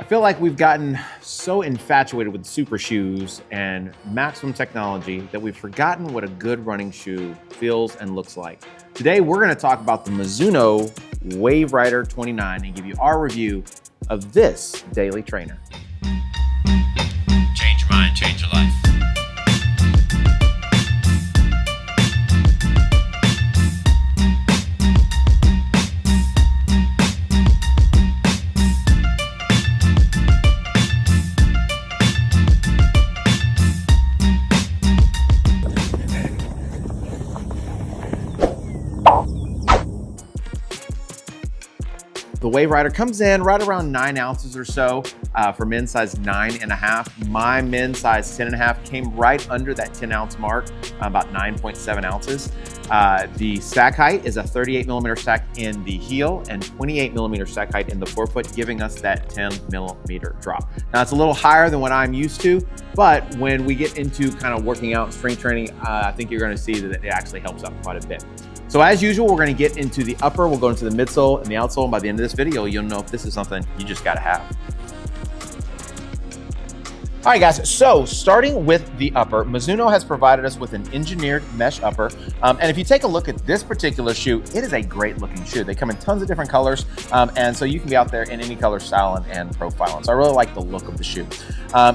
I feel like we've gotten so infatuated with super shoes and maximum technology that we've forgotten what a good running shoe feels and looks like. Today, we're gonna talk about the Mizuno Wave Rider 29 and give you our review of this daily trainer. Change your mind, change your life. The Wave Rider comes in right around 9 ounces or so for men's size 9.5. My men's size 10.5 came right under that 10 ounce mark, about 9.7 ounces. The stack height is a 38 millimeter stack in the heel and 28 millimeter stack height in the forefoot, giving us that 10 millimeter drop. Now it's a little higher than what I'm used to, but when we get into kind of working out and strength training, I think you're gonna see that it actually helps out quite a bit. So as usual, we're gonna get into the upper, we'll go into the midsole and the outsole, and by the end of this video, you'll know if this is something you just gotta have. All right, guys, so starting with the upper, Mizuno has provided us with an engineered mesh upper. And if you take a look at this particular shoe, it is a great looking shoe. They come in tons of different colors, and so you can be out there in any color, style, and profile. And so I really like the look of the shoe.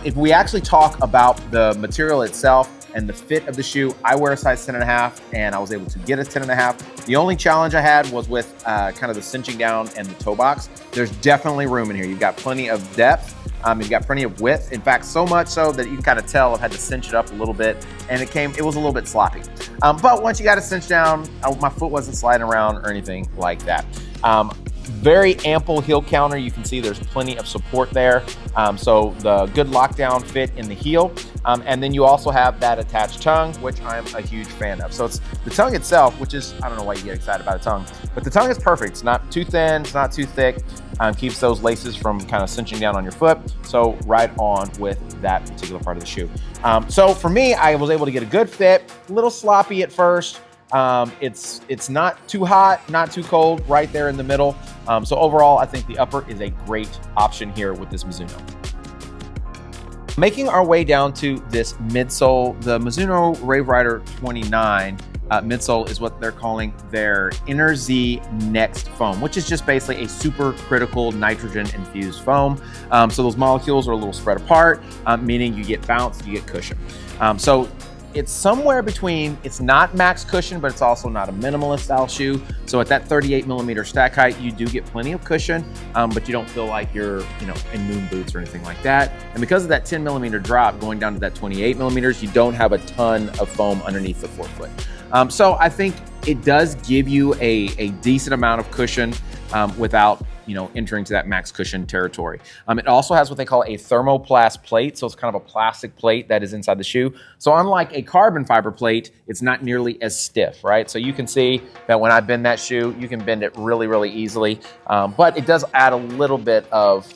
If we actually talk about the material itself, and the fit of the shoe, I wear a size 10.5 and I was able to get a 10.5. The only challenge I had was with kind of the cinching down and the toe box. There's definitely room in here. You've got plenty of depth, you've got plenty of width. In fact, so much so that you can kind of tell I've had to cinch it up a little bit and it was a little bit sloppy. But once you got it cinched down, my foot wasn't sliding around or anything like that. Very ample heel counter. You can see there's plenty of support there. So the good lockdown fit in the heel. And then you also have that attached tongue, which I'm a huge fan of. So it's the tongue itself, which is, I don't know why you get excited about a tongue, but the tongue is perfect. It's not too thin, it's not too thick. Keeps those laces from kind of cinching down on your foot. So right on with that particular part of the shoe. So for me, I was able to get a good fit, a little sloppy at first. It's not too hot, not too cold, right there in the middle. So overall, I think the upper is a great option here with this Mizuno. Making our way down to this midsole, the Mizuno Wave Rider 29 midsole is what they're calling their ENERZY NXT foam, which is just basically a supercritical nitrogen infused foam. So those molecules are a little spread apart, meaning you get bounce, you get cushion. So it's somewhere between, it's not max cushion, but it's also not a minimalist style shoe. So at that 38 millimeter stack height, you do get plenty of cushion, but you don't feel like you're, in moon boots or anything like that. And because of that 10 millimeter drop going down to that 28 millimeters, you don't have a ton of foam underneath the forefoot. So I think it does give you a decent amount of cushion without entering to that max cushion territory. It also has what they call a thermoplast plate. So it's kind of a plastic plate that is inside the shoe. So unlike a carbon fiber plate, it's not nearly as stiff, right? So you can see that when I bend that shoe, you can bend it really, really easily. But it does add a little bit of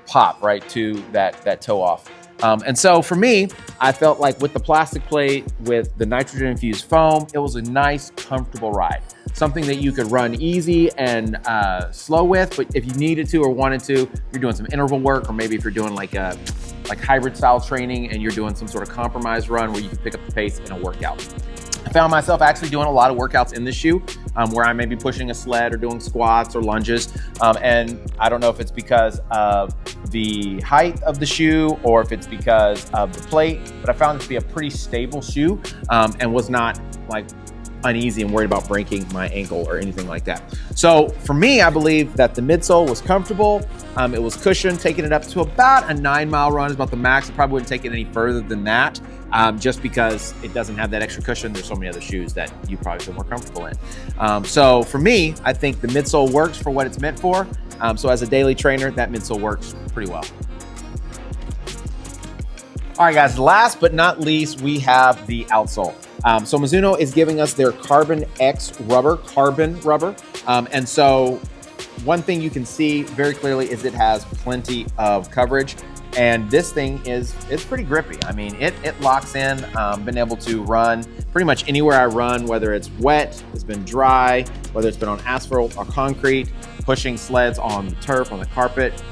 pop, right, to that toe off. And so for me, I felt like with the plastic plate, with the nitrogen infused foam, it was a nice, comfortable ride. Something that you could run easy and slow with, but if you needed to or wanted to, you're doing some interval work, or maybe if you're doing like hybrid style training and you're doing some sort of compromise run where you can pick up the pace in a workout. I found myself actually doing a lot of workouts in this shoe where I may be pushing a sled or doing squats or lunges. And I don't know if it's because of the height of the shoe or if it's because of the plate, but I found it to be a pretty stable shoe and was not like uneasy and worried about breaking my ankle or anything like that. So for me, I believe that the midsole was comfortable. It was cushioned, taking it up to about a 9-mile run is about the max. I probably wouldn't take it any further than that just because it doesn't have that extra cushion. There's so many other shoes that you probably feel more comfortable in. So for me, I think the midsole works for what it's meant for. So as a daily trainer, that midsole works pretty well. All right, guys, last but not least, we have the outsole. So Mizuno is giving us their Carbon X rubber, and so one thing you can see very clearly is it has plenty of coverage. And this thing it's pretty grippy. I mean, it locks in. Been able to run pretty much anywhere I run, whether it's wet, it's been dry, whether it's been on asphalt or concrete, pushing sleds on the turf, on the carpet.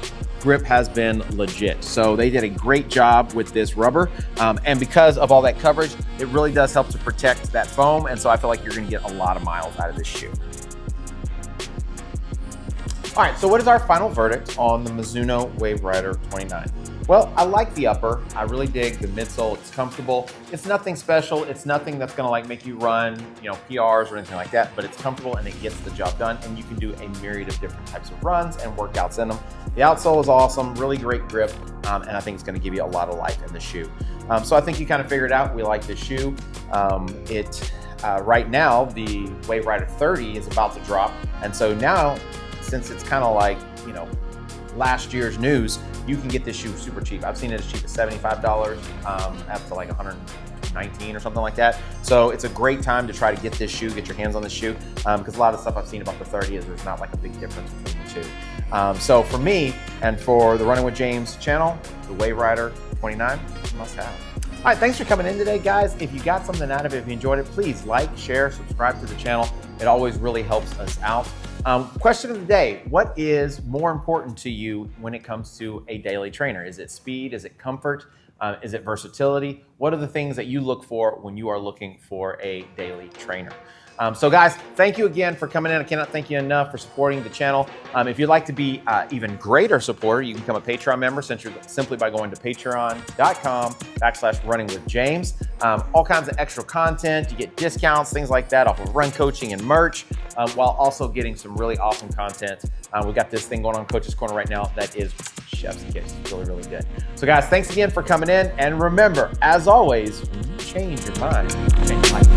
grip has been legit. So they did a great job with this rubber. And because of all that coverage, it really does help to protect that foam. And so I feel like you're gonna get a lot of miles out of this shoe. All right, so what is our final verdict on the Mizuno Wave Rider 29? Well, I like the upper. I really dig the midsole. It's comfortable. It's nothing special. It's nothing that's gonna like make you run, PRs or anything like that, but it's comfortable and it gets the job done, and you can do a myriad of different types of runs and workouts in them. The outsole is awesome, really great grip, and I think it's gonna give you a lot of life in the shoe. So I think you kind of figured out we like this shoe. Right now, the Wave Rider 30 is about to drop, and so now, since it's kind of like, last year's news, you can get this shoe super cheap. I've seen it as cheap as $75, up to like $119 or something like that. So it's a great time to try to get this shoe, get your hands on this shoe, because a lot of stuff I've seen about the 30 is there's not like a big difference between the two. So for me and for the Running with James channel, the Wave Rider 29 must have. All right, thanks for coming in today, guys. If you got something out of it, if you enjoyed it, please like, share, subscribe to the channel. It always really helps us out. Question of the day, what is more important to you when it comes to a daily trainer? Is it speed? Is it comfort? Is it versatility? What are the things that you look for when you are looking for a daily trainer? So guys, thank you again for coming in. I cannot thank you enough for supporting the channel. If you'd like to be even greater supporter, you can become a Patreon member simply by going to patreon.com/runningwithjames. All kinds of extra content. You get discounts, things like that off of run coaching and merch, while also getting some really awesome content. We got this thing going on Coach's Corner right now that is chef's kiss. It's really, really good. So guys, thanks again for coming in. And remember, as always, when you change your mind, change life.